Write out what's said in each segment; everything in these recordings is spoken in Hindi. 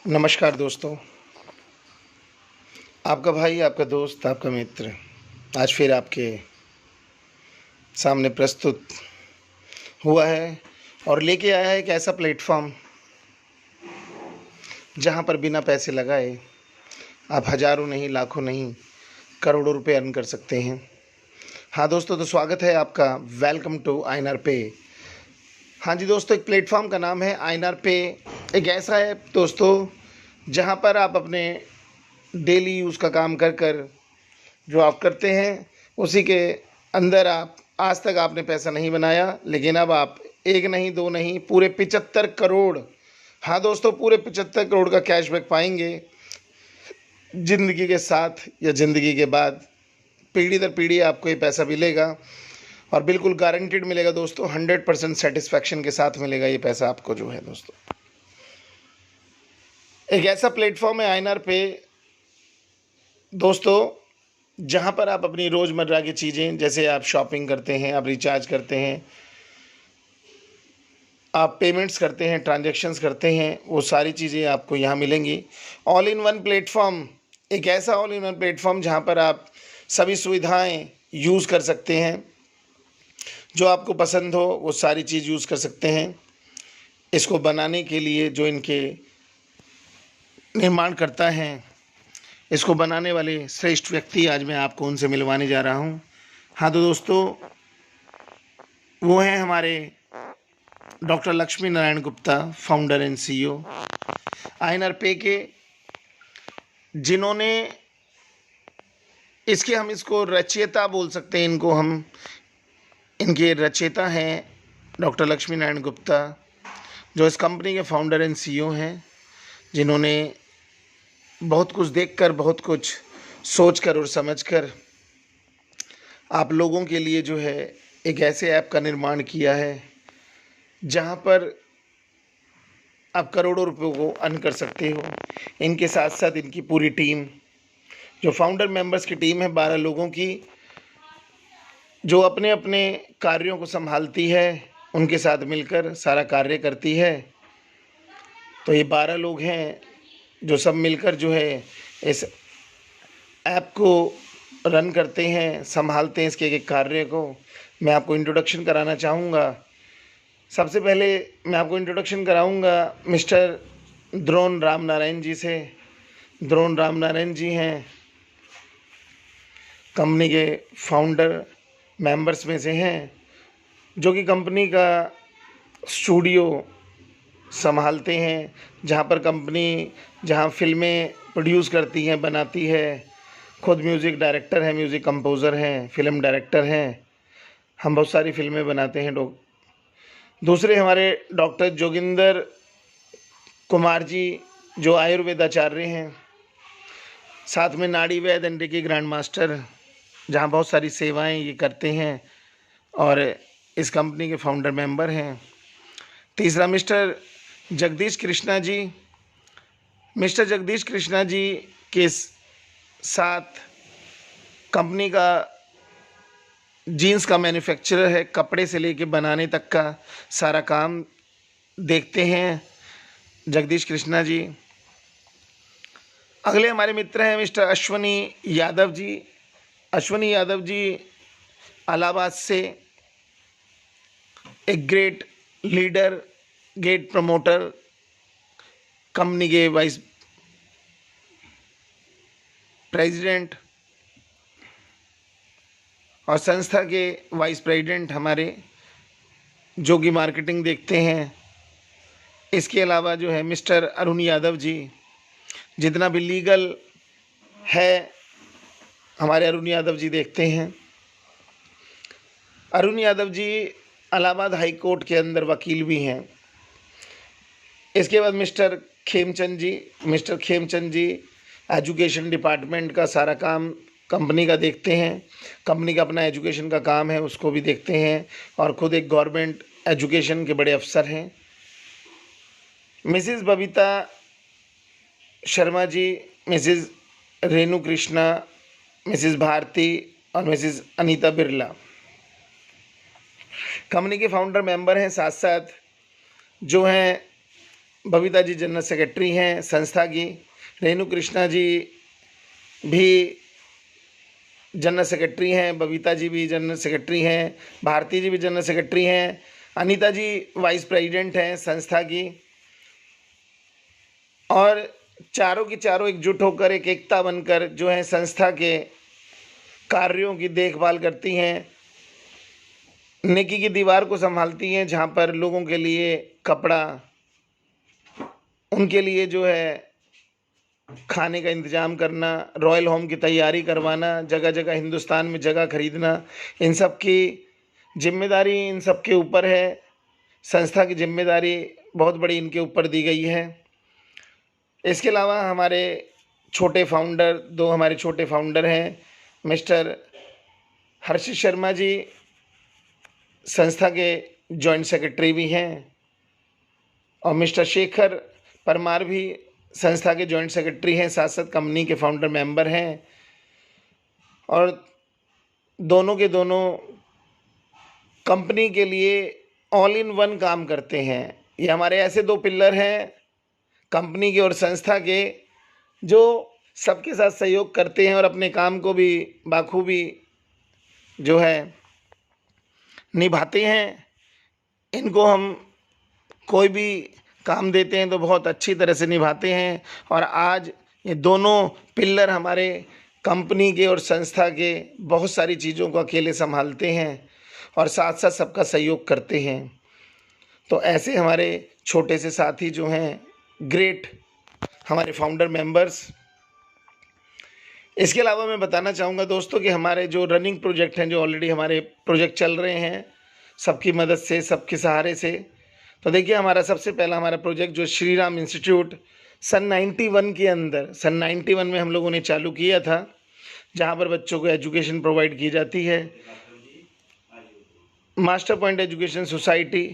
नमस्कार दोस्तों, आपका भाई, आपका दोस्त, आपका मित्र आज फिर आपके सामने प्रस्तुत हुआ है और लेके आया है एक ऐसा प्लेटफॉर्म जहां पर बिना पैसे लगाए आप हज़ारों नहीं, लाखों नहीं, करोड़ों रुपए अर्न कर सकते हैं। हाँ दोस्तों, तो स्वागत है आपका। वेलकम टू आईएनआर पे। हाँ जी दोस्तों, एक प्लेटफॉर्म का नाम है आईएनआर पे। एक ऐसा है दोस्तों जहां पर आप अपने डेली यूज़ का काम कर कर जो आप करते हैं उसी के अंदर आप आज तक आपने पैसा नहीं बनाया, लेकिन अब आप एक नहीं, दो नहीं, पूरे 75 करोड़, हाँ दोस्तों, पूरे 75 करोड़ का कैशबैक पाएंगे ज़िंदगी के साथ या ज़िंदगी के बाद। पीढ़ी दर पीढ़ी आपको ये पैसा मिलेगा और बिल्कुल गारंटीड मिलेगा दोस्तों। 100% सेटिस्फैक्शन के साथ मिलेगा ये पैसा आपको जो है दोस्तों। एक ऐसा प्लेटफॉर्म है आईएनआर पे दोस्तों जहाँ पर आप अपनी रोज़मर्रा की चीज़ें, जैसे आप शॉपिंग करते हैं, आप रिचार्ज करते हैं, आप पेमेंट्स करते हैं, ट्रांजैक्शंस करते हैं, वो सारी चीज़ें आपको यहाँ मिलेंगी। ऑल इन वन प्लेटफॉर्म, एक ऐसा ऑल इन वन प्लेटफॉर्म जहाँ पर आप सभी सुविधाएं यूज़ कर सकते हैं, जो आपको पसंद हो वो सारी चीज़ यूज़ कर सकते हैं। इसको बनाने के लिए जो इनके निर्माण करता है, इसको बनाने वाले श्रेष्ठ व्यक्ति आज मैं आपको उनसे मिलवाने जा रहा हूँ। हाँ तो दोस्तों, वो हैं हमारे doctor Lakshmi Narayan Gupta, founder and CEO INR पे के, जिन्होंने हम इसको रचयिता बोल सकते हैं। इनके रचयिता हैं डॉक्टर लक्ष्मी नारायण गुप्ता, जो इस कंपनी के फाउंडर एंड सीईओ हैं, जिन्होंने बहुत कुछ देखकर, बहुत कुछ सोचकर और समझकर आप लोगों के लिए जो है एक ऐसे ऐप का निर्माण किया है जहां पर आप करोड़ों रुपयों को अर्न कर सकते हो। इनके साथ साथ इनकी पूरी टीम, जो फाउंडर मेंबर्स की टीम है 12 लोगों की, जो अपने अपने कार्यों को संभालती है, उनके साथ मिलकर सारा कार्य करती है। तो ये 12 लोग हैं जो सब मिलकर जो है इस ऐप को रन करते हैं, संभालते हैं इसके एक कार्य को। मैं आपको इंट्रोडक्शन कराना चाहूँगा। सबसे पहले मैं आपको इंट्रोडक्शन कराऊँगा मिस्टर द्रोण राम नारायण जी से। द्रोण राम नारायण जी हैं कंपनी के फाउंडर मेंबर्स में से हैं, जो कि कंपनी का स्टूडियो संभालते हैं, जहां फिल्में प्रोड्यूस करती हैं, बनाती है। खुद म्यूज़िक डायरेक्टर हैं, म्यूज़िक कंपोज़र हैं, फिल्म डायरेक्टर हैं। हम बहुत सारी फिल्में बनाते हैं लोग। दूसरे हमारे डॉक्टर जोगिंदर कुमार जी, जो आयुर्वेद आचार्य हैं, साथ में नाड़ी वैद्य एंड रेकी ग्रैंड मास्टर, जहाँ बहुत सारी सेवाएं ये करते हैं और इस कंपनी के फाउंडर मेंबर हैं। तीसरा मिस्टर जगदीश कृष्णा जी। मिस्टर जगदीश कृष्णा जी के साथ कंपनी का जीन्स का मैन्युफैक्चरर है, कपड़े से लेके बनाने तक का सारा काम देखते हैं जगदीश कृष्णा जी। अगले हमारे मित्र हैं मिस्टर अश्वनी यादव जी। अश्वनी यादव जी इलाहाबाद से एक great leader, great promoter, company के वाइस प्रेसिडेंट और संस्था के वाइस प्रेसिडेंट हमारे, जो कि मार्केटिंग देखते हैं। इसके अलावा जो है मिस्टर अरुण यादव जी, जितना भी लीगल है हमारे अरुण यादव जी देखते हैं। अरुण यादव जी इलाहाबाद हाई कोर्ट के अंदर वकील भी हैं। इसके बाद मिस्टर खेमचंद जी एजुकेशन डिपार्टमेंट का सारा काम कंपनी का देखते हैं। कंपनी का अपना एजुकेशन का काम है, उसको भी देखते हैं और ख़ुद एक गवर्नमेंट एजुकेशन के बड़े अफसर हैं। Mrs Babita Sharma ji, Mrs Renu Krishna, Mrs Bharti और मिसिज़ अनीता बिरला कंपनी के फाउंडर मेंबर हैं। साथ साथ जो हैं बबीता जी जनरल सेक्रेटरी हैं संस्था की, रेणु कृष्णा जी भी जनरल सेक्रेटरी हैं, बबीता जी भी जनरल सेक्रेटरी हैं, भारती जी भी जनरल सेक्रेटरी हैं, अनीता जी वाइस प्रेसिडेंट हैं संस्था की, और चारों की चारों एकजुट होकर एक एकता बनकर जो है संस्था के कार्यों की देखभाल करती हैं, नेकी की दीवार को संभालती हैं, जहाँ पर लोगों के लिए कपड़ा, उनके लिए जो है खाने का इंतज़ाम करना, रॉयल होम की तैयारी करवाना, जगह जगह हिंदुस्तान में जगह खरीदना, इन सब की जिम्मेदारी इन सब के ऊपर है। संस्था की जिम्मेदारी बहुत बड़ी इनके ऊपर दी गई है। इसके अलावा हमारे छोटे फाउंडर, दो हमारे छोटे फाउंडर हैं, मिस्टर हर्षित शर्मा जी संस्था के जॉइंट सेक्रेटरी भी हैं, और मिस्टर शेखर परमार भी संस्था के जॉइंट सेक्रेटरी हैं, साथ साथ कंपनी के फाउंडर मेंबर हैं, और दोनों के दोनों कंपनी के लिए ऑल इन वन काम करते हैं। ये हमारे ऐसे दो पिलर हैं कंपनी के और संस्था के, जो सबके साथ सहयोग करते हैं और अपने काम को भी बाखूबी जो है निभाते हैं। इनको हम कोई भी काम देते हैं तो बहुत अच्छी तरह से निभाते हैं, और आज ये दोनों पिलर हमारे कंपनी के और संस्था के बहुत सारी चीज़ों को अकेले संभालते हैं और साथ साथ सबका सहयोग करते हैं। तो ऐसे हमारे छोटे से साथी जो हैं, ग्रेट हमारे फाउंडर मेंबर्स। इसके अलावा मैं बताना चाहूँगा दोस्तों कि हमारे जो रनिंग प्रोजेक्ट हैं, जो ऑलरेडी हमारे प्रोजेक्ट चल रहे हैं सबकी मदद से, सबके सहारे से। तो देखिए, हमारा सबसे पहला हमारा प्रोजेक्ट जो श्री राम इंस्टीट्यूट सन 91 के अंदर, सन 91 में हम लोगों ने चालू किया था, जहाँ पर बच्चों को एजुकेशन प्रोवाइड की जाती है। मास्टर पॉइंट एजुकेशन सोसाइटी,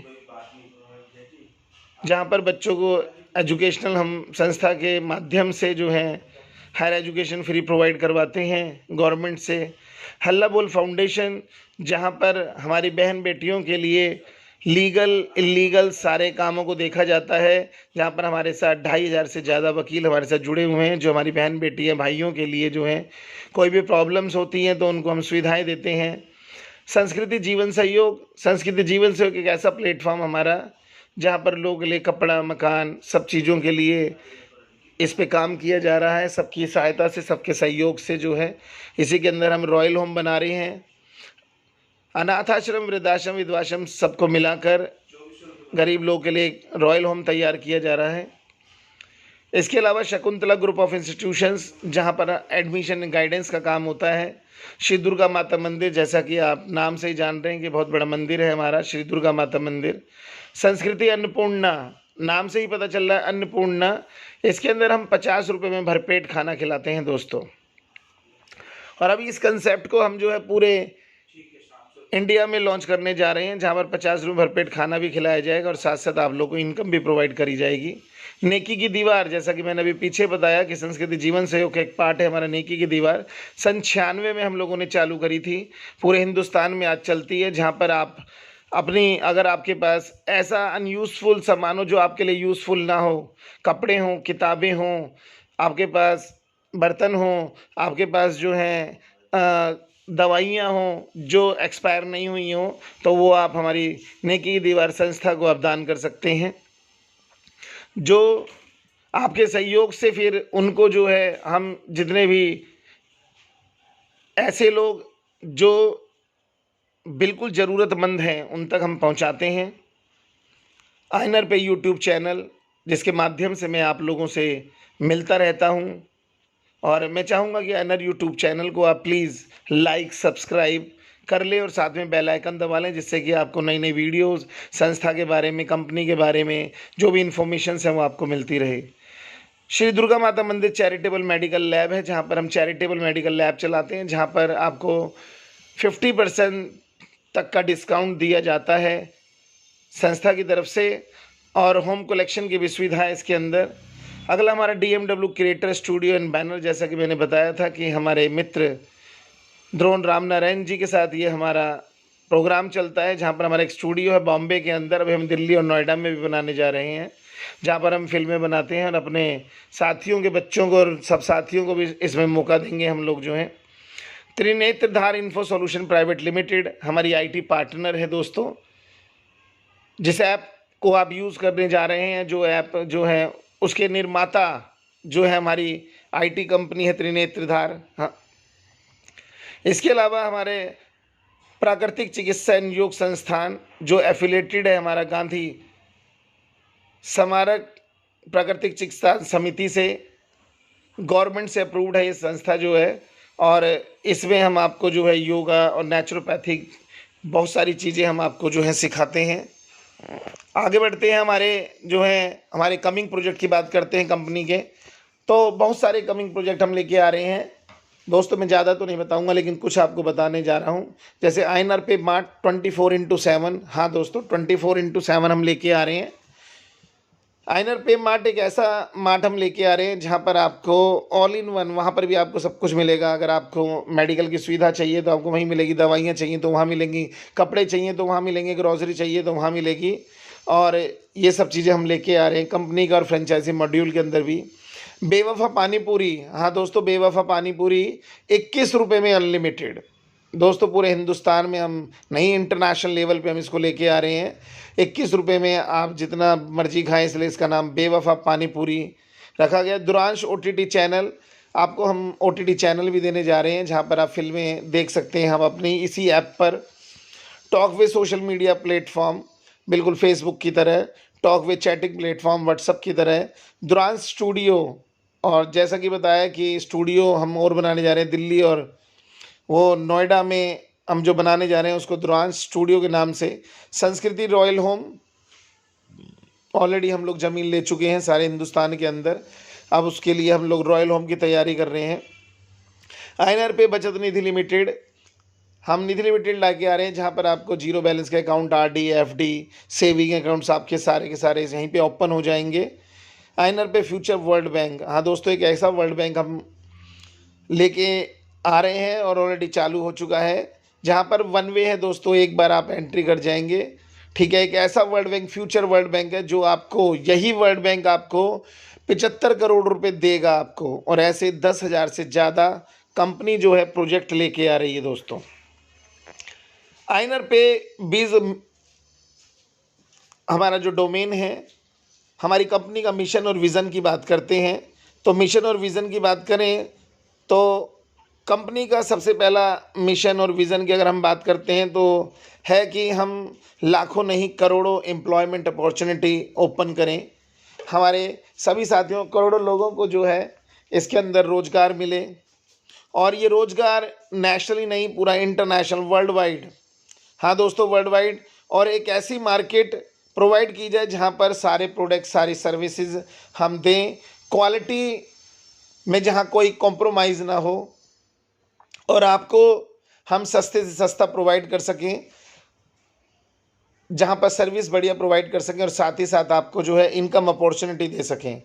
जहाँ पर बच्चों को एजुकेशनल हम संस्था के माध्यम से जो है हायर एजुकेशन फ्री प्रोवाइड करवाते हैं गवर्नमेंट से। हल्ला बोल फाउंडेशन, जहाँ पर हमारी बहन बेटियों के लिए लीगल इलीगल सारे कामों को देखा जाता है, जहाँ पर हमारे साथ 2500 से ज़्यादा वकील हमारे साथ जुड़े हुए हैं, जो हमारी बहन बेटी हैं, भाइयों के लिए जो है कोई भी प्रॉब्लम्स होती हैं तो उनको हम सुविधाएं देते हैं। संस्कृति जीवन सहयोग, संस्कृति जीवन सहयोग एक ऐसा प्लेटफॉर्म हमारा जहाँ पर लोगों के लिए कपड़ा, मकान, सब चीज़ों के लिए इस पे काम किया जा रहा है, सबकी सहायता से, सबके सहयोग से जो है। इसी के अंदर हम रॉयल होम बना रहे हैं, अनाथ आश्रम, वृद्धाश्रम, विधवाश्रम सबको मिलाकर गरीब लोगों के लिए रॉयल होम तैयार किया जा रहा है। इसके अलावा शकुंतला ग्रुप ऑफ इंस्टीट्यूशंस, जहाँ पर एडमिशन गाइडेंस का काम होता है। श्री दुर्गा माता मंदिर, जैसा कि आप नाम से ही जान रहे हैं कि बहुत बड़ा मंदिर है हमारा श्री दुर्गा माता मंदिर। संस्कृति अन्नपूर्णा, नाम से ही पता चल रहा है अन्नपूर्णा, इसके अंदर हम 50 रुपये में भरपेट खाना खिलाते हैं दोस्तों। और अभी इस कंसेप्ट को हम जो है पूरे इंडिया में लॉन्च करने जा रहे हैं, जहाँ पर 50 रुपये भरपेट खाना भी खिलाया जाएगा और साथ साथ आप लोगों को इनकम भी प्रोवाइड करी जाएगी। नेकी की दीवार, जैसा कि मैंने अभी पीछे बताया कि संस्कृति जीवन सहयोग का एक पार्ट है हमारा नेकी की दीवार। सन 96 में हम लोगों ने चालू करी थी, पूरे हिंदुस्तान में आज चलती है, जहाँ पर आप अपनी, अगर आपके पास ऐसा अनयूज़फुल सामान हो जो आपके लिए यूज़फुल ना हो, कपड़े हों, किताबें हों, आपके पास बर्तन हों, आपके पास जो है दवाइयाँ हों जो एक्सपायर नहीं हुई हों, तो वो आप हमारी नेकी की दीवार संस्था को आप दान कर सकते हैं। जो आपके सहयोग से फिर उनको जो है हम जितने भी ऐसे लोग जो बिल्कुल ज़रूरतमंद हैं उन तक हम पहुंचाते हैं। आइनर पे यूट्यूब चैनल, जिसके माध्यम से मैं आप लोगों से मिलता रहता हूं, और मैं चाहूँगा कि आइनर यूट्यूब चैनल को आप प्लीज़ लाइक, सब्सक्राइब कर लें और साथ में बेल आइकन दबा लें, जिससे कि आपको नई नई वीडियोस संस्था के बारे में, कंपनी के बारे में जो भी इन्फॉर्मेशंस हैं वो आपको मिलती रहे। श्री दुर्गा माता मंदिर चैरिटेबल मेडिकल लैब है, जहाँ पर हम चैरिटेबल मेडिकल लैब चलाते हैं, जहाँ पर आपको 50% तक का डिस्काउंट दिया जाता है संस्था की तरफ से, और होम कलेक्शन की भी सुविधा है इसके अंदर। अगला हमारा DMW creator studio and banner, जैसा कि मैंने बताया था कि हमारे मित्र द्रोण रामनारायण जी के साथ ये हमारा प्रोग्राम चलता है, जहाँ पर हमारा एक स्टूडियो है बॉम्बे के अंदर। अभी हम दिल्ली और नोएडा में भी बनाने जा रहे हैं। जहाँ पर हम फिल्में बनाते हैं और अपने साथियों के बच्चों को और सब साथियों को भी इसमें मौका देंगे हम लोग जो हैं। त्रिनेत्रधार इन्फो सॉल्यूशन प्राइवेट लिमिटेड हमारी आईटी पार्टनर है दोस्तों। जिस ऐप को आप यूज़ करने जा रहे हैं, जो ऐप जो है उसके निर्माता जो है हमारी आईटी कंपनी है त्रिनेत्रधार। हाँ, इसके अलावा हमारे प्राकृतिक चिकित्सा एवं योग संस्थान जो एफिलेटेड है हमारा गांधी स्मारक प्राकृतिक चिकित्सा समिति से, गवर्नमेंट से अप्रूव्ड है ये संस्था जो है, और इसमें हम आपको जो है योगा और नेचुरोपैथिक बहुत सारी चीज़ें हम आपको जो है सिखाते हैं। आगे बढ़ते हैं, हमारे कमिंग प्रोजेक्ट की बात करते हैं कंपनी के। तो बहुत सारे कमिंग प्रोजेक्ट हम लेके आ रहे हैं दोस्तों। मैं ज़्यादा तो नहीं बताऊंगा, लेकिन कुछ आपको बताने जा रहा हूं। जैसे INR पे मार्ट 24/7। हाँ दोस्तों, 24/7 हम लेके आ रहे हैं। INR पे मार्ट एक ऐसा मार्ट हम लेके आ रहे हैं जहां पर आपको ऑल इन वन, वहां पर भी आपको सब कुछ मिलेगा। अगर आपको मेडिकल की सुविधा चाहिए तो आपको वहीं मिलेगी, दवाइयाँ चाहिए तो वहाँ मिलेंगी, कपड़े चाहिए तो वहाँ मिलेंगे, ग्रॉसरी चाहिए तो वहाँ मिलेगी। और ये सब चीज़ें हम लेके आ रहे हैं कंपनी का और फ्रेंचाइजी मॉड्यूल के अंदर भी। बेवफा पानी पूरी, हाँ दोस्तों, बेवफा पानी पूरी 21 रुपये में अनलिमिटेड। दोस्तों पूरे हिंदुस्तान में हम नहीं, इंटरनेशनल लेवल पे हम इसको लेके आ रहे हैं। 21 रुपये में आप जितना मर्जी खाएं, इसलिए इसका नाम बेवफा पानी पूरी रखा गया। दुरांश OTT चैनल, आपको हम OTT चैनल भी देने जा रहे हैं जहां पर आप फिल्में देख सकते हैं। हम अपनी इसी ऐप पर टॉकवे सोशल मीडिया प्लेटफॉर्म, बिल्कुल फेसबुक की तरह, टॉकवे चैटिंग प्लेटफॉर्म व्हाट्सअप की तरह, दुरांश स्टूडियो, और जैसा कि बताया कि स्टूडियो हम और बनाने जा रहे हैं दिल्ली और वो नोएडा में हम जो बनाने जा रहे हैं उसको दुरांश स्टूडियो के नाम से। संस्कृति रॉयल होम, ऑलरेडी हम लोग ज़मीन ले चुके हैं सारे हिंदुस्तान के अंदर, अब उसके लिए हम लोग रॉयल होम की तैयारी कर रहे हैं। INR पे बचत निधि लिमिटेड, हम निधि लिमिटेड ला के आ रहे हैं जहाँ पर आपको जीरो बैलेंस के account, RD FD saving accounts आपके सारे के सारे यहीं पे ओपन हो जाएंगे। INR पे फ्यूचर वर्ल्ड बैंक, हाँ दोस्तों, एक ऐसा वर्ल्ड बैंक हम लेके आ रहे हैं और ऑलरेडी चालू हो चुका है जहाँ पर 1 वे है दोस्तों, एक बार आप एंट्री कर जाएंगे। ठीक है, एक ऐसा world bank, future world bank है जो आपको, यही वर्ल्ड बैंक आपको 75 करोड़ रुपए देगा आपको, और ऐसे 10,000 से ज़्यादा कंपनी जो है प्रोजेक्ट लेके आ रही है दोस्तों। INR पे 20 हमारा जो डोमेन है, हमारी कंपनी का मिशन और विज़न की बात करते हैं। तो मिशन और विज़न की बात करें तो कंपनी का सबसे पहला मिशन और विज़न की अगर हम बात करते हैं तो है कि हम लाखों नहीं करोड़ों एम्प्लॉयमेंट अपॉर्चुनिटी ओपन करें। हमारे सभी साथियों, करोड़ों लोगों को जो है इसके अंदर रोज़गार मिले, और ये रोज़गार नेशनली नहीं, पूरा इंटरनेशनल, वर्ल्ड वाइड, हाँ दोस्तों वर्ल्ड वाइड, और एक ऐसी मार्केट प्रोवाइड की जाए जहाँ पर सारे प्रोडक्ट, सारी सर्विसेज हम दें, क्वालिटी में जहाँ कोई कॉम्प्रोमाइज़ ना हो, और आपको हम सस्ते से सस्ता प्रोवाइड कर सकें, जहाँ पर सर्विस बढ़िया प्रोवाइड कर सकें, और साथ ही साथ आपको जो है इनकम अपॉर्चुनिटी दे सकें।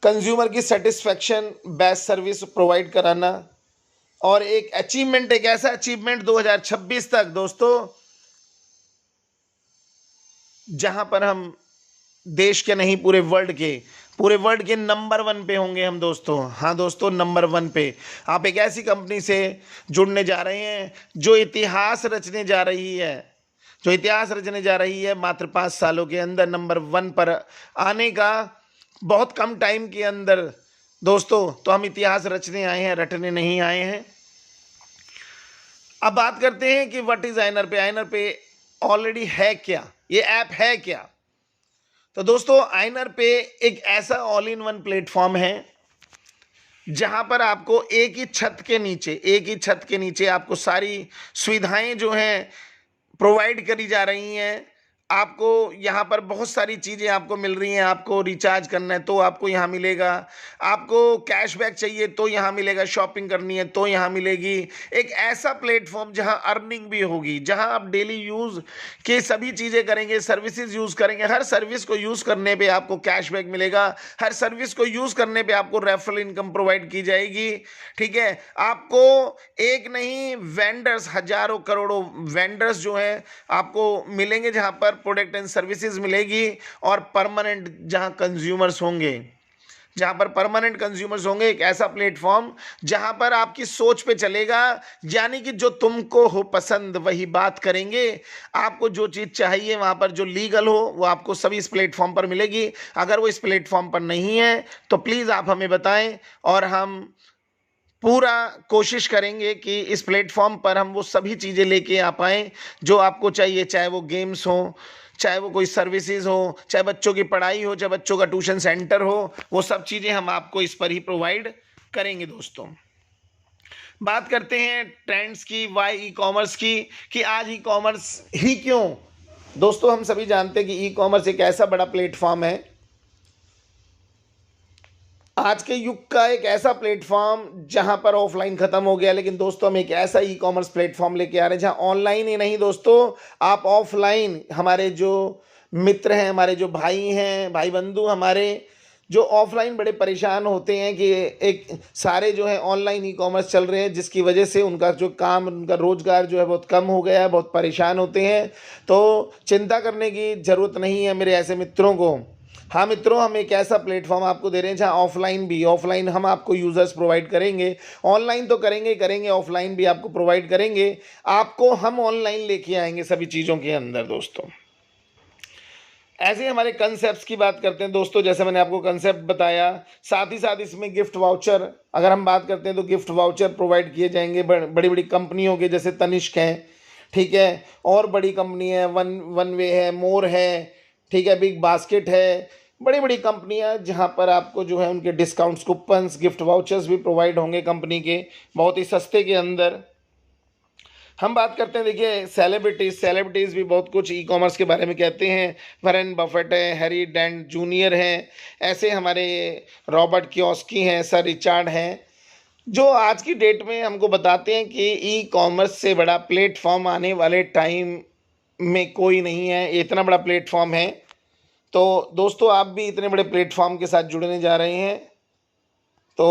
कंज्यूमर की सेटिस्फैक्शन, बेस्ट सर्विस प्रोवाइड कराना, और एक अचीवमेंट, एक ऐसा अचीवमेंट 2026 तक दोस्तों जहां पर हम देश के नहीं, पूरे वर्ल्ड के नंबर 1 पे होंगे हम दोस्तों। हाँ दोस्तों, नंबर 1 पे आप एक ऐसी कंपनी से जुड़ने जा रहे हैं जो इतिहास रचने जा रही है, मात्र 5 सालों के अंदर नंबर 1 पर आने का, बहुत कम टाइम के अंदर दोस्तों। तो हम इतिहास रचने आए हैं, रटने नहीं आए हैं। अब बात करते हैं कि व्हाट इज INR पे। INR पे ऑलरेडी है क्या, ये ऐप है क्या? तो दोस्तों INR पे एक ऐसा ऑल इन वन प्लेटफॉर्म है जहां पर आपको एक ही छत के नीचे आपको सारी सुविधाएं जो हैं प्रोवाइड करी जा रही हैं। आपको यहाँ पर बहुत सारी चीज़ें आपको मिल रही हैं। आपको रिचार्ज करना है तो आपको यहाँ मिलेगा, आपको कैशबैक चाहिए तो यहाँ मिलेगा, शॉपिंग करनी है तो यहाँ मिलेगी। एक ऐसा प्लेटफॉर्म जहाँ अर्निंग भी होगी, जहाँ आप डेली यूज़ के सभी चीज़ें करेंगे, सर्विसेज यूज़ करेंगे, हर सर्विस को यूज़ करने पे आपको कैशबैक मिलेगा, हर सर्विस को यूज़ करने पे आपको रेफरल इनकम प्रोवाइड की जाएगी। ठीक है, आपको एक नहीं, वेंडर्स, हजारों करोड़ों वेंडर्स जो हैं आपको मिलेंगे, जहाँ पर प्रोडक्ट एंड सर्विसेज मिलेगी और परमानेंट जहां कंज्यूमर्स होंगे, जहां पर परमानेंट कंज्यूमर्स होंगे, एक ऐसा प्लेटफॉर्म जहां पर आपकी सोच पे चलेगा, यानी कि जो तुमको हो पसंद वही बात करेंगे। आपको जो चीज़ चाहिए वहां पर जो लीगल हो वो आपको सभी इस प्लेटफॉर्म पर मिलेगी। अगर वो इस प्लेटफॉर्म पर नहीं है तो प्लीज़ आप हमें बताएं और हम पूरा कोशिश करेंगे कि इस प्लेटफॉर्म पर हम वो सभी चीज़ें लेके आ पाएँ जो आपको चाहिए, चाहे वो गेम्स हो, चाहे वो कोई सर्विसेज हो, चाहे बच्चों की पढ़ाई हो, चाहे बच्चों का ट्यूशन सेंटर हो, वो सब चीज़ें हम आपको इस पर ही प्रोवाइड करेंगे। दोस्तों बात करते हैं ट्रेंड्स की, वाई ई कॉमर्स की, कि आज ई कॉमर्स ही क्यों। दोस्तों हम सभी जानते हैं कि ई कॉमर्स एक ऐसा बड़ा प्लेटफॉर्म है, आज के युग का एक ऐसा प्लेटफॉर्म जहां पर ऑफलाइन खत्म हो गया, लेकिन दोस्तों हम एक ऐसा ई कॉमर्स प्लेटफॉर्म लेके आ रहे हैं जहां ऑनलाइन ही नहीं दोस्तों, आप ऑफलाइन, हमारे जो मित्र हैं, हमारे जो भाई हैं, भाई बंधु हमारे जो ऑफलाइन बड़े परेशान होते हैं कि एक सारे जो है ऑनलाइन ई कॉमर्स चल रहे हैं, जिसकी वजह से उनका जो काम, उनका रोजगार जो है बहुत कम हो गया है, बहुत परेशान होते हैं। तो चिंता करने की ज़रूरत नहीं है मेरे ऐसे मित्रों को। हाँ मित्रों, हम एक ऐसा प्लेटफॉर्म आपको दे रहे हैं जहाँ ऑफलाइन हम आपको यूज़र्स प्रोवाइड करेंगे, ऑनलाइन तो करेंगे, ऑफलाइन भी आपको प्रोवाइड करेंगे। आपको हम ऑनलाइन लेके आएंगे सभी चीज़ों के अंदर। दोस्तों ऐसे ही हमारे कंसेप्ट्स की बात करते हैं दोस्तों, जैसे मैंने आपको कंसेप्ट बताया, साथ ही साथ इसमें गिफ्ट वाउचर, अगर हम बात करते हैं तो गिफ्ट वाउचर प्रोवाइड किए जाएंगे बड़ी बड़ी कंपनियों के, जैसे तनिष्क है, ठीक है, और बड़ी कंपनी है, वन वे है, मोर है, ठीक है, बिग बास्केट है, बड़ी बड़ी कंपनियां जहां पर आपको जो है उनके डिस्काउंट्स, कूपन्स, गिफ्ट वाउचर्स भी प्रोवाइड होंगे कंपनी के, बहुत ही सस्ते के अंदर। हम बात करते हैं, देखिए सेलिब्रिटीज़ भी बहुत कुछ ई कॉमर्स के बारे में कहते हैं। वॉरेन बफेट है, हैरी डेंट जूनियर हैं, ऐसे हमारे रॉबर्ट कियोस्की हैं, सर रिचर्ड हैं, जो आज की डेट में हमको बताते हैं कि ई कॉमर्स से बड़ा प्लेटफॉर्म आने वाले टाइम में कोई नहीं है, ये इतना बड़ा प्लेटफॉर्म है। तो दोस्तों आप भी इतने बड़े प्लेटफॉर्म के साथ जुड़ने जा रहे हैं। तो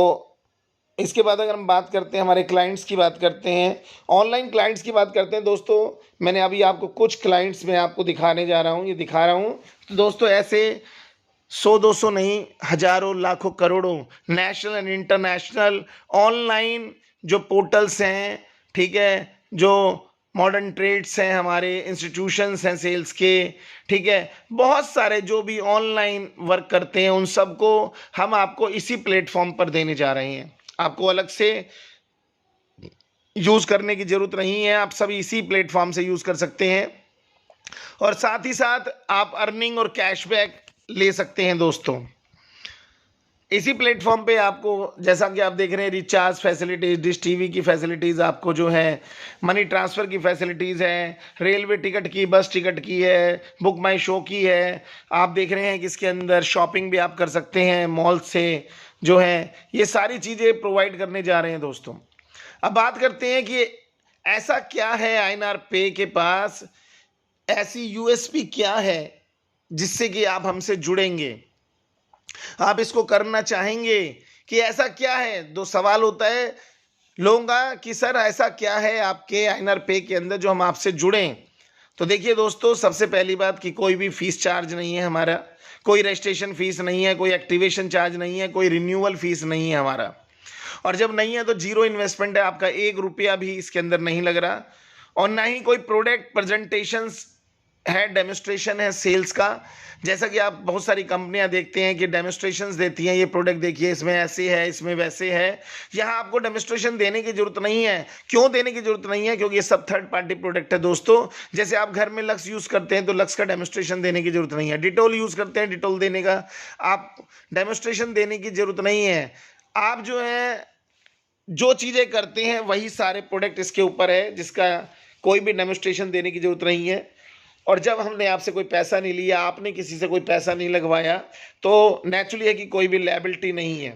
इसके बाद अगर हम बात करते हैं हमारे क्लाइंट्स की बात करते हैं, ऑनलाइन क्लाइंट्स की बात करते हैं दोस्तों, मैंने अभी आपको कुछ क्लाइंट्स में आपको दिखाने जा रहा हूँ, ये दिखा रहा हूँ। तो दोस्तों ऐसे 100-200 नहीं, हजारों, लाखों, करोड़ों नेशनल एंड इंटरनेशनल ऑनलाइन जो पोर्टल्स हैं, ठीक है, जो मॉडर्न ट्रेड्स हैं, हमारे इंस्टीट्यूशंस हैं सेल्स के, ठीक है, बहुत सारे जो भी ऑनलाइन वर्क करते हैं उन सबको हम आपको इसी प्लेटफॉर्म पर देने जा रहे हैं। आपको अलग से यूज़ करने की ज़रूरत नहीं है, आप सभी इसी प्लेटफॉर्म से यूज़ कर सकते हैं, और साथ ही साथ आप अर्निंग और कैशबैक ले सकते हैं। दोस्तों इसी प्लेटफॉर्म पे आपको, जैसा कि आप देख रहे हैं, रिचार्ज फैसिलिटीज़, डिश टीवी की फैसिलिटीज़, आपको जो है मनी ट्रांसफ़र की फैसिलिटीज़ है, रेलवे टिकट की, बस टिकट की है, बुक माई शो की है, आप देख रहे हैं कि इसके अंदर शॉपिंग भी आप कर सकते हैं मॉल से, जो है ये सारी चीज़ें प्रोवाइड करने जा रहे हैं। दोस्तों अब बात करते हैं कि ऐसा क्या है आईएनआर पे के पास, ऐसी यूएसपी क्या है जिससे कि आप हमसे जुड़ेंगे, आप इसको करना चाहेंगे, कि ऐसा क्या है। दो सवाल होता है लोगों का कि सर ऐसा क्या है आपके आईएनआर पे के अंदर जो हम आपसे जुड़ें। तो देखिए दोस्तों, सबसे पहली बात कि कोई भी फीस चार्ज नहीं है हमारा, कोई रजिस्ट्रेशन फीस नहीं है, कोई एक्टिवेशन चार्ज नहीं है, कोई रिन्यूअल फीस नहीं है हमारा, और जब नहीं है तो जीरो इन्वेस्टमेंट है, आपका 1 रुपया भी इसके अंदर नहीं लग रहा, और ना ही कोई प्रोडक्ट प्रेजेंटेशंस है, डेमोस्ट्रेशन है सेल्स का। जैसा कि आप बहुत सारी कंपनियां देखते हैं कि डेमोस्ट्रेशंस देती हैं, ये प्रोडक्ट देखिए इसमें ऐसे है, इसमें वैसे है। यहाँ आपको डेमोस्ट्रेशन देने की जरूरत नहीं है। क्यों देने की जरूरत नहीं है? क्योंकि ये सब थर्ड पार्टी प्रोडक्ट है दोस्तों। जैसे आप घर में लक्स यूज़ करते हैं तो लक्स का डेमोस्ट्रेशन देने की जरूरत नहीं है, डिटोल यूज़ करते हैं, डिटोल देने का आप डेमोस्ट्रेशन देने की जरूरत नहीं है। आप जो है जो चीज़ें करते हैं वही सारे प्रोडक्ट इसके ऊपर है, जिसका कोई भी डेमोस्ट्रेशन देने की जरूरत नहीं है। और जब हमने आपसे कोई पैसा नहीं लिया, आपने किसी से कोई पैसा नहीं लगवाया, तो नेचुरली है कि कोई भी लायबिलिटी नहीं है।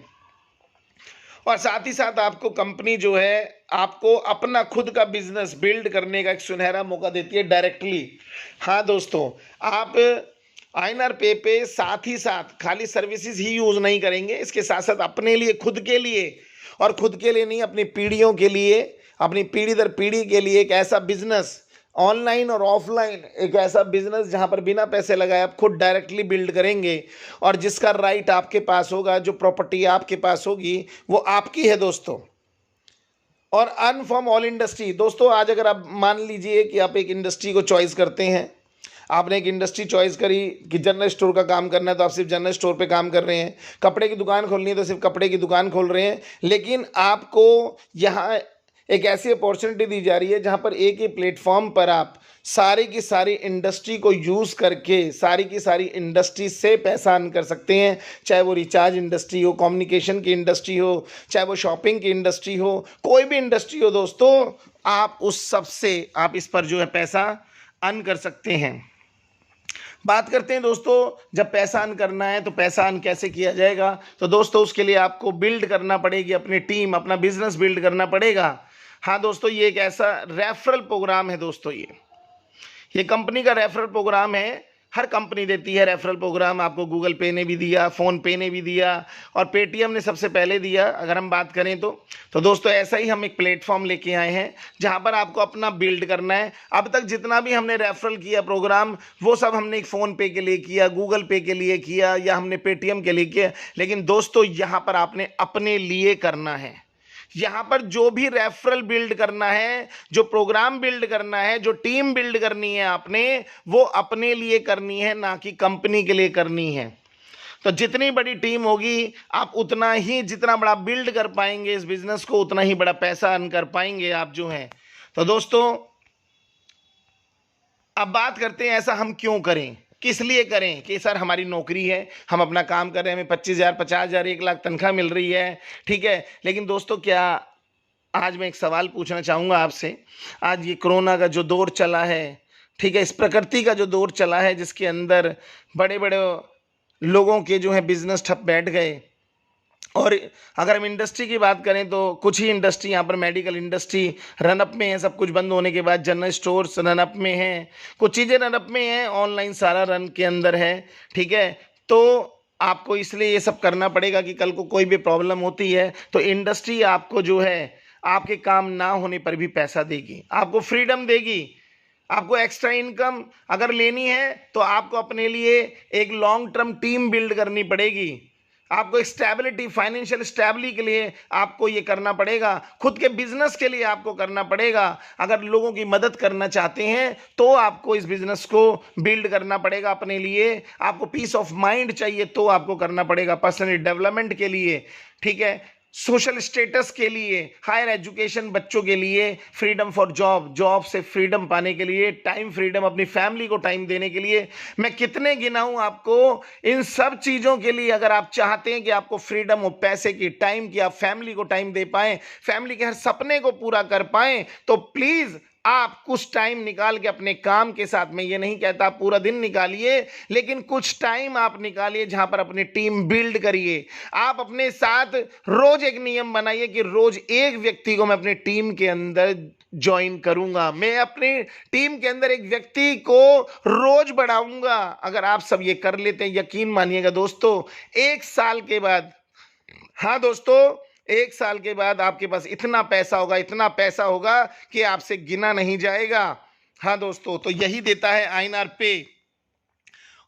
और साथ ही साथ आपको कंपनी जो है आपको अपना खुद का बिजनेस बिल्ड करने का एक सुनहरा मौका देती है डायरेक्टली। हाँ दोस्तों, आप आईएनआर पे साथ ही साथ खाली सर्विसेज ही यूज़ नहीं करेंगे, इसके साथ साथ अपने लिए, खुद के लिए, और खुद के लिए नहीं, अपनी पीढ़ियों के लिए, अपनी पीढ़ी दर पीढ़ी के लिए एक ऐसा बिजनेस ऑनलाइन और ऑफलाइन एक ऐसा बिजनेस जहां पर बिना पैसे लगाए आप खुद डायरेक्टली बिल्ड करेंगे और जिसका राइट आपके पास होगा, जो प्रॉपर्टी आपके पास होगी वो आपकी है दोस्तों। और अर्न फ्रॉम ऑल इंडस्ट्री दोस्तों, आज अगर आप मान लीजिए कि आप एक इंडस्ट्री को चॉइस करते हैं, आपने एक इंडस्ट्री चॉइस करी कि जनरल स्टोर का काम करना है तो आप सिर्फ जनरल स्टोर पे काम कर रहे हैं, कपड़े की दुकान खोलनी है तो सिर्फ कपड़े की दुकान खोल रहे हैं, लेकिन आपको यहाँ एक ऐसी अपॉर्चुनिटी दी जा रही है जहाँ पर एक ही प्लेटफॉर्म पर आप सारी की सारी इंडस्ट्री को यूज़ करके सारी की सारी इंडस्ट्री से पैसा अर्न कर सकते हैं। चाहे वो रिचार्ज इंडस्ट्री हो, कम्युनिकेशन की इंडस्ट्री हो, चाहे वो शॉपिंग की इंडस्ट्री हो, कोई भी इंडस्ट्री हो दोस्तों, आप उस सब से आप इस पर जो है पैसा अर्न कर सकते हैं। बात करते हैं दोस्तों, जब पैसा अर्न करना है तो पैसा अर्न कैसे किया जाएगा, तो दोस्तों उसके लिए आपको बिल्ड करना पड़ेगी अपनी टीम, अपना बिजनेस बिल्ड करना पड़ेगा। हाँ दोस्तों, ये एक ऐसा रेफरल प्रोग्राम है दोस्तों, ये कंपनी का रेफरल प्रोग्राम है। हर कंपनी देती है रेफरल प्रोग्राम, आपको गूगल पे ने भी दिया, फ़ोन पे ने भी दिया और पेटीएम ने सबसे पहले दिया अगर हम बात करें तो दोस्तों ऐसा ही हम एक प्लेटफॉर्म लेके आए हैं जहां पर आपको अपना बिल्ड करना है। अब तक जितना भी हमने रेफरल किया प्रोग्राम वो सब हमने एक फ़ोन पे के लिए किया, गूगल पे के लिए किया या हमने पेटीएम के लिए किया, लेकिन दोस्तों यहाँ पर आपने अपने लिए करना है। यहाँ पर जो भी रेफरल बिल्ड करना है, जो प्रोग्राम बिल्ड करना है, जो टीम बिल्ड करनी है आपने, वो अपने लिए करनी है, ना कि कंपनी के लिए करनी है। तो जितनी बड़ी टीम होगी आप उतना ही, जितना बड़ा बिल्ड कर पाएंगे इस बिजनेस को, उतना ही बड़ा पैसा अर्न कर पाएंगे आप जो हैं। तो दोस्तों अब बात करते हैं ऐसा हम क्यों करें, किस लिए करें कि सर हमारी नौकरी है, हम अपना काम कर रहे हैं, हमें 25,000, 50,000, 1,00,000 तनख्वाह मिल रही है, ठीक है। लेकिन दोस्तों क्या आज मैं एक सवाल पूछना चाहूँगा आपसे, आज ये कोरोना का जो दौर चला है, ठीक है, इस प्रकृति का जो दौर चला है जिसके अंदर बड़े बड़े लोगों के जो है बिजनेस ठप बैठ गए, और अगर हम इंडस्ट्री की बात करें तो कुछ ही इंडस्ट्री यहाँ पर मेडिकल इंडस्ट्री रनअप में है, सब कुछ बंद होने के बाद जनरल स्टोर्स रनअप में हैं, कुछ चीज़ें रनअप में हैं, ऑनलाइन सारा रन के अंदर है, ठीक है। तो आपको इसलिए ये सब करना पड़ेगा कि कल को कोई भी प्रॉब्लम होती है तो इंडस्ट्री आपको जो है आपके काम ना होने पर भी पैसा देगी, आपको फ्रीडम देगी। आपको एक्स्ट्रा इनकम अगर लेनी है तो आपको अपने लिए एक लॉन्ग टर्म टीम बिल्ड करनी पड़ेगी, आपको एक स्टेबिलिटी, फाइनेंशियल स्टेबिलिटी के लिए आपको ये करना पड़ेगा, खुद के बिजनेस के लिए आपको करना पड़ेगा। अगर लोगों की मदद करना चाहते हैं तो आपको इस बिजनेस को बिल्ड करना पड़ेगा अपने लिए, आपको पीस ऑफ माइंड चाहिए तो आपको करना पड़ेगा, पर्सनल डेवलपमेंट के लिए, ठीक है, सोशल स्टेटस के लिए, हायर एजुकेशन बच्चों के लिए, फ्रीडम फॉर जॉब, जॉब से फ्रीडम पाने के लिए, टाइम फ्रीडम, अपनी फैमिली को टाइम देने के लिए। मैं कितने गिनाऊं आपको, इन सब चीज़ों के लिए अगर आप चाहते हैं कि आपको फ्रीडम हो, पैसे की, टाइम की, आप फैमिली को टाइम दे पाएं, फैमिली के हर सपने को पूरा कर पाएं, तो प्लीज़ आप कुछ टाइम निकाल के अपने काम के साथ, में ये नहीं कहता आप पूरा दिन निकालिए, लेकिन कुछ टाइम आप निकालिए जहां पर अपनी टीम बिल्ड करिए। आप अपने साथ रोज एक नियम बनाइए कि रोज एक व्यक्ति को मैं अपनी टीम के अंदर ज्वाइन करूंगा, मैं अपनी टीम के अंदर एक व्यक्ति को रोज बढ़ाऊंगा। अगर आप सब ये कर लेते हैं, यकीन मानिएगा दोस्तों, 1 साल के बाद, हाँ दोस्तों, 1 साल के बाद आपके पास इतना पैसा होगा, इतना पैसा होगा कि आपसे गिना नहीं जाएगा। हाँ दोस्तों, तो यही देता है आईएनआर पे,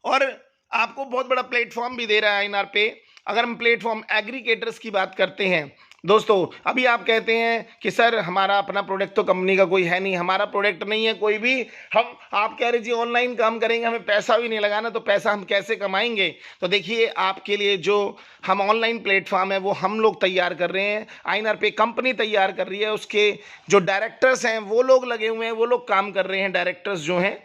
और आपको बहुत बड़ा प्लेटफॉर्म भी दे रहा है आईएनआर पे। अगर हम प्लेटफॉर्म एग्रीगेटर्स की बात करते हैं दोस्तों, अभी आप कहते हैं कि सर हमारा अपना प्रोडक्ट तो कंपनी का कोई है नहीं, हमारा प्रोडक्ट नहीं है कोई भी, हम, आप कह रहे जी ऑनलाइन काम करेंगे, हमें पैसा भी नहीं लगाना, तो पैसा हम कैसे कमाएंगे। तो देखिए आपके लिए जो हम ऑनलाइन प्लेटफॉर्म है वो हम लोग तैयार कर रहे हैं, आईएनआर पे कंपनी तैयार कर रही है, उसके जो डायरेक्टर्स हैं वो लोग लगे हुए हैं, वो लोग काम कर रहे हैं, डायरेक्टर्स जो हैं।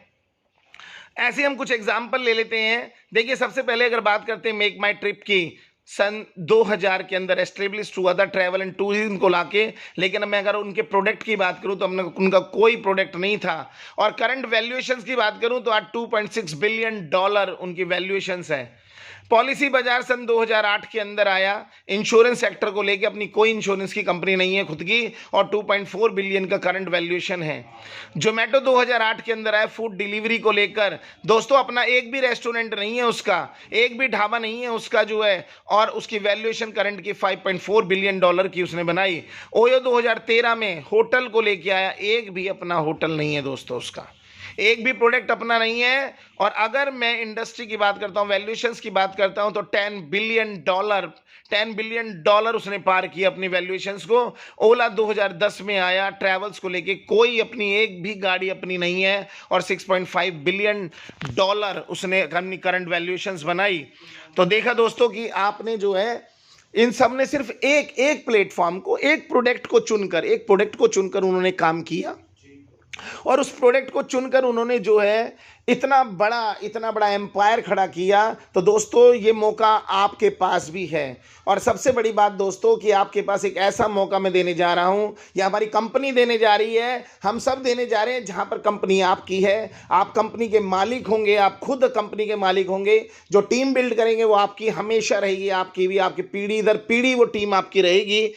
ऐसे हम कुछ एग्जाम्पल ले लेते हैं। देखिए सबसे पहले अगर बात करते हैं मेक माई ट्रिप की, सन 2000 के अंदर एस्टेब्लिश हुआ था ट्रैवल एंड टूरिज्म को लाके, लेकिन मैं अगर उनके प्रोडक्ट की बात करूं तो हमने उनका कोई प्रोडक्ट नहीं था। और करंट वैल्यूएशंस की बात करूं तो आज $2.6 बिलियन उनकी वैल्यूएशंस है। पॉलिसी बाजार सन 2008 के अंदर आया। इंश्योरेंस सेक्टर को लेके अपनी कोई इंश्योरेंस की कंपनी नहीं है खुद की, और 2.4 बिलियन का करंट वैल्यूएशन है। जोमेटो 2008 के अंदर आया फूड डिलीवरी को लेकर। दोस्तों अपना एक भी रेस्टोरेंट नहीं है उसका, एक भी ढाबा नहीं है उसका जो है, और उसकी वैल्यूएशन करंट की 5.4 बिलियन डॉलर की उसने बनाई। ओयो 2013 में होटल को लेके आया, एक भी अपना होटल नहीं है दोस्तों उसका, एक भी प्रोडक्ट अपना नहीं है। और अगर मैं इंडस्ट्री की बात करता हूं, वैल्यूएशंस की बात करता हूं, तो 10 बिलियन डॉलर उसने पार किया अपनी वैल्यूएशंस को। ओला 2010 में आया, ट्रैवल्स को लेके कोई अपनी एक भी गाड़ी अपनी नहीं है, और 6.5 बिलियन डॉलर उसने अपनी करंट वैल्यूएशंस बनाई। तो देखा दोस्तों कि आपने जो है इन सब ने सिर्फ एक प्लेटफॉर्म को, एक प्रोडक्ट को चुनकर उन्होंने काम किया, और उस प्रोडक्ट को चुनकर उन्होंने जो है इतना बड़ा एम्पायर खड़ा किया। तो दोस्तों ये मौका आपके पास भी है, और सबसे बड़ी बात दोस्तों कि आपके पास एक ऐसा मौका मैं देने जा रहा हूं, या हमारी कंपनी देने जा रही है, हम सब देने जा रहे हैं, जहां पर कंपनी आपकी है, आप कंपनी के मालिक होंगे, आप खुद कंपनी के मालिक होंगे। जो टीम बिल्ड करेंगे वो आपकी हमेशा रहेगी, आपकी भी, आपकी पीढ़ी दर पीढ़ी वो टीम आपकी रहेगी।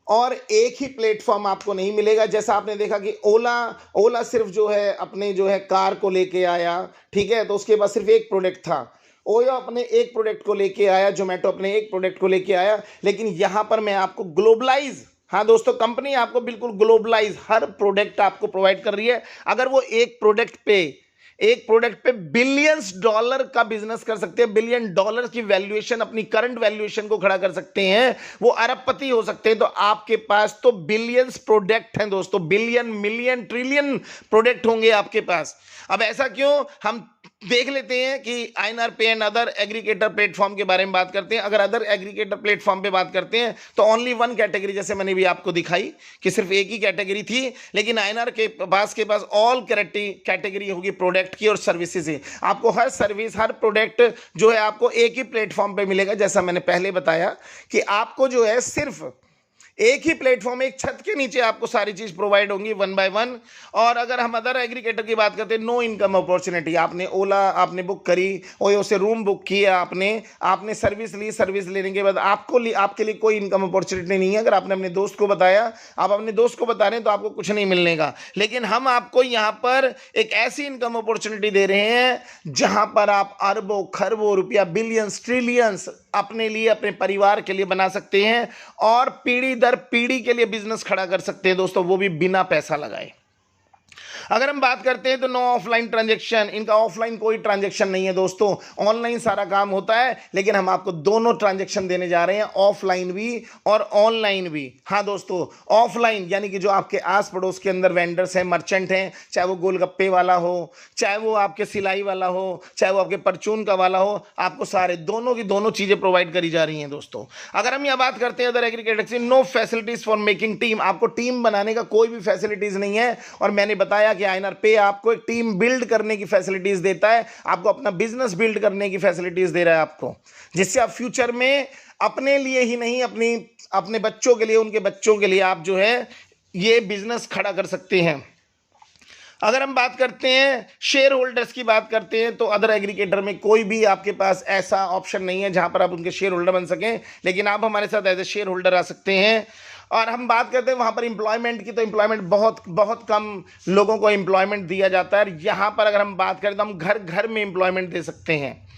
और एक ही प्लेटफॉर्म आपको नहीं मिलेगा। जैसा आपने देखा कि ओला सिर्फ जो है अपने जो है कार को लेके आया, ठीक है, तो उसके पास सिर्फ एक प्रोडक्ट था। ओयो अपने एक प्रोडक्ट को लेके आया, जोमेटो अपने एक प्रोडक्ट को लेके आया। लेकिन यहां पर मैं आपको ग्लोबलाइज, हाँ दोस्तों, कंपनी आपको बिल्कुल ग्लोबलाइज हर प्रोडक्ट आपको प्रोवाइड कर रही है। अगर वो एक प्रोडक्ट पे बिलियंस डॉलर का बिजनेस कर सकते हैं, बिलियन डॉलर की वैल्यूएशन, अपनी करंट वैल्यूएशन को खड़ा कर सकते हैं, वो अरबपति हो सकते हैं। तो आपके पास तो बिलियंस प्रोडक्ट हैं दोस्तों, बिलियन, मिलियन, ट्रिलियन प्रोडक्ट होंगे आपके पास। अब ऐसा क्यों, हम देख लेते हैं कि आईएनआर पे एंड अदर एग्रीगेटर प्लेटफॉर्म के बारे में बात करते हैं। अगर अदर एग्रीगेटर प्लेटफॉर्म पे बात करते हैं तो ओनली वन कैटेगरी, जैसे मैंने भी आपको दिखाई कि सिर्फ एक ही कैटेगरी थी, लेकिन आईएनआर के पास ऑल कैटेगरी होगी प्रोडक्ट की और सर्विसेज है। आपको हर सर्विस, हर प्रोडक्ट जो है आपको एक ही प्लेटफॉर्म पे मिलेगा। जैसा मैंने पहले बताया कि आपको जो है सिर्फ एक ही प्लेटफॉर्म, एक छत के नीचे आपको सारी चीज प्रोवाइड होंगी वन बाय वन। और अगर हम अदर एग्रीगेटर की बात करते हैं, नो इनकम अपॉर्चुनिटी। आपने ओला आपने बुक करी, ओयो से रूम बुक किया, आपने सर्विस ली, सर्विस लेने के बाद आपके लिए कोई इनकम अपॉर्चुनिटी नहीं है। अगर आपने अपने दोस्त को बताया, आप अपने दोस्त को बता रहे हैं, तो आपको कुछ नहीं मिलने का। लेकिन हम आपको यहां पर एक ऐसी इनकम अपॉर्चुनिटी दे रहे हैं जहां पर आप अरबों खरबों रुपया, बिलियंस, ट्रिलियंस अपने लिए, अपने परिवार के लिए बना सकते हैं, और पीढ़ी दर पीढ़ी के लिए बिजनेस खड़ा कर सकते हैं दोस्तों, वो भी बिना पैसा लगाए। अगर हम बात करते हैं तो नो ऑफलाइन ट्रांजैक्शन, इनका ऑफलाइन कोई ट्रांजैक्शन नहीं है दोस्तों, ऑनलाइन सारा काम होता है। लेकिन हम आपको दोनों ट्रांजैक्शन देने जा रहे हैं, ऑफलाइन भी और ऑनलाइन भी। हाँ दोस्तों, ऑफलाइन यानी कि जो आपके आस पड़ोस के अंदर वेंडर्स हैं, मर्चेंट हैं, चाहे वो गोलगप्पे वाला हो, चाहे वो आपके सिलाई वाला हो, चाहे वो आपके परचून का वाला हो, आपको सारे दोनों की दोनों चीजें प्रोवाइड करी जा रही हैं दोस्तों। अगर हम यह बात करते हैं अदर एग्रीगेटर की, no facilities for making team, आपको टीम बनाने का कोई भी फैसिलिटीज नहीं है। और मैंने बताया कि आईएनआर पे आपको एक टीम बिल्ड करने की फैसिलिटीज देता है, आपको अपना बिजनेस बिल्ड करने की फैसिलिटीज दे रहा है आपको, जिससे आप फ्यूचर में अपने लिए ही नहीं, अपने बच्चों के लिए, उनके बच्चों के लिए आप जो है ये बिजनेस खड़ा कर सकते हैं। अगर हम बात करते हैं शेयर होल्डर्स की बात करते हैं, तो अदर एग्रीगेटर में कोई भी आपके पास ऐसा ऑप्शन नहीं है जहां पर आप उनके शेयर होल्डर बन सकें। लेकिन आप हमारे साथ एज ए शेयर होल्डर आ सकते हैं। और हम बात करते हैं वहां पर एम्प्लॉयमेंट की, तो एम्प्लॉयमेंट बहुत कम लोगों को एम्प्लॉयमेंट दिया जाता है। यहाँ पर अगर हम बात करें तो हम घर घर में एम्प्लॉयमेंट दे सकते हैं।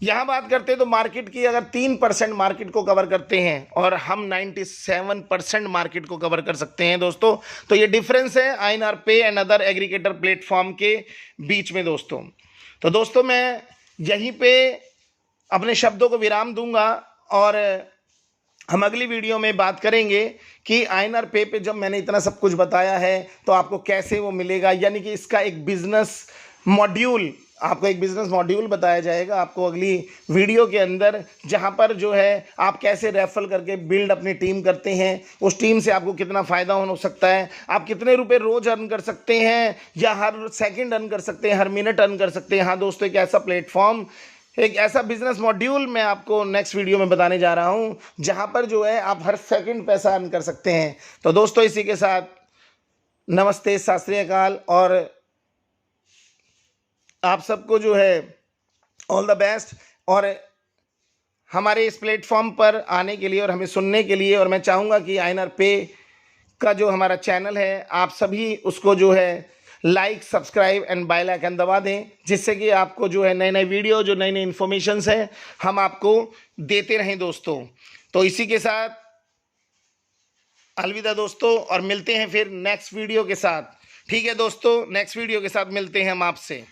यहाँ बात करते हैं तो मार्केट की, अगर 3% मार्केट को कवर करते हैं और हम 97% मार्केट को कवर कर सकते हैं दोस्तों। तो ये डिफरेंस है आईएनआर पे एंड अदर एग्रीगेटर प्लेटफॉर्म के बीच में दोस्तों। तो दोस्तों मैं यहीं पे अपने शब्दों को विराम दूंगा, और हम अगली वीडियो में बात करेंगे कि आईएनआर पे जब मैंने इतना सब कुछ बताया है तो आपको कैसे वो मिलेगा, यानी कि इसका एक बिजनेस मॉड्यूल, आपको एक बिजनेस मॉड्यूल बताया जाएगा आपको अगली वीडियो के अंदर, जहां पर जो है आप कैसे रेफर करके बिल्ड अपनी टीम करते हैं, उस टीम से आपको कितना फ़ायदा हो सकता है, आप कितने रुपए रोज अर्न कर सकते हैं, या हर सेकंड अर्न कर सकते हैं, हर मिनट अर्न कर सकते हैं। हाँ दोस्तों, एक ऐसा प्लेटफॉर्म, एक ऐसा बिजनेस मॉड्यूल मैं आपको नेक्स्ट वीडियो में बताने जा रहा हूं, जहां पर जो है आप हर सेकंड पैसा अर्न कर सकते हैं। तो दोस्तों इसी के साथ नमस्ते, सत श्री अकाल, और आप सबको जो है ऑल द बेस्ट। और हमारे इस प्लेटफॉर्म पर आने के लिए और हमें सुनने के लिए। और मैं चाहूँगा कि आईएनआर पे का जो हमारा चैनल है आप सभी उसको जो है like, subscribe and bell icon दबा दें, जिससे कि आपको जो है नए नए वीडियो, जो नई नई इन्फॉर्मेशंस है हम आपको देते रहें दोस्तों। तो इसी के साथ अलविदा दोस्तों, और मिलते हैं फिर नेक्स्ट वीडियो के साथ। ठीक है दोस्तों, नेक्स्ट वीडियो के साथ मिलते हैं हम आपसे।